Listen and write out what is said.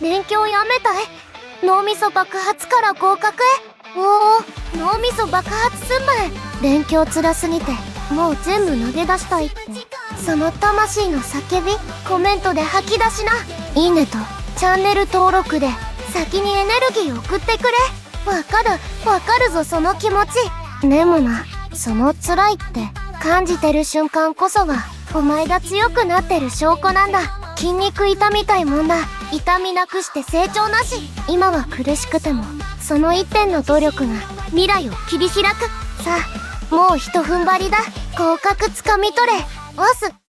勉強やめたい。脳みそ爆発から合格へ。おお、脳みそ爆発すんまい。勉強辛すぎてもう全部投げ出したいって。その魂の叫び、コメントで吐き出しな。いいねとチャンネル登録で先にエネルギー送ってくれ。わかるぞその気持ち。でもな、その辛いって感じてる瞬間こそがお前が強くなってる証拠なんだ。筋肉痛みたいもんだ。痛みなくして成長なし。今は苦しくてもその一点の努力が未来を切り開く。さあもうひと踏ん張りだ。合格つかみ取れ。オス。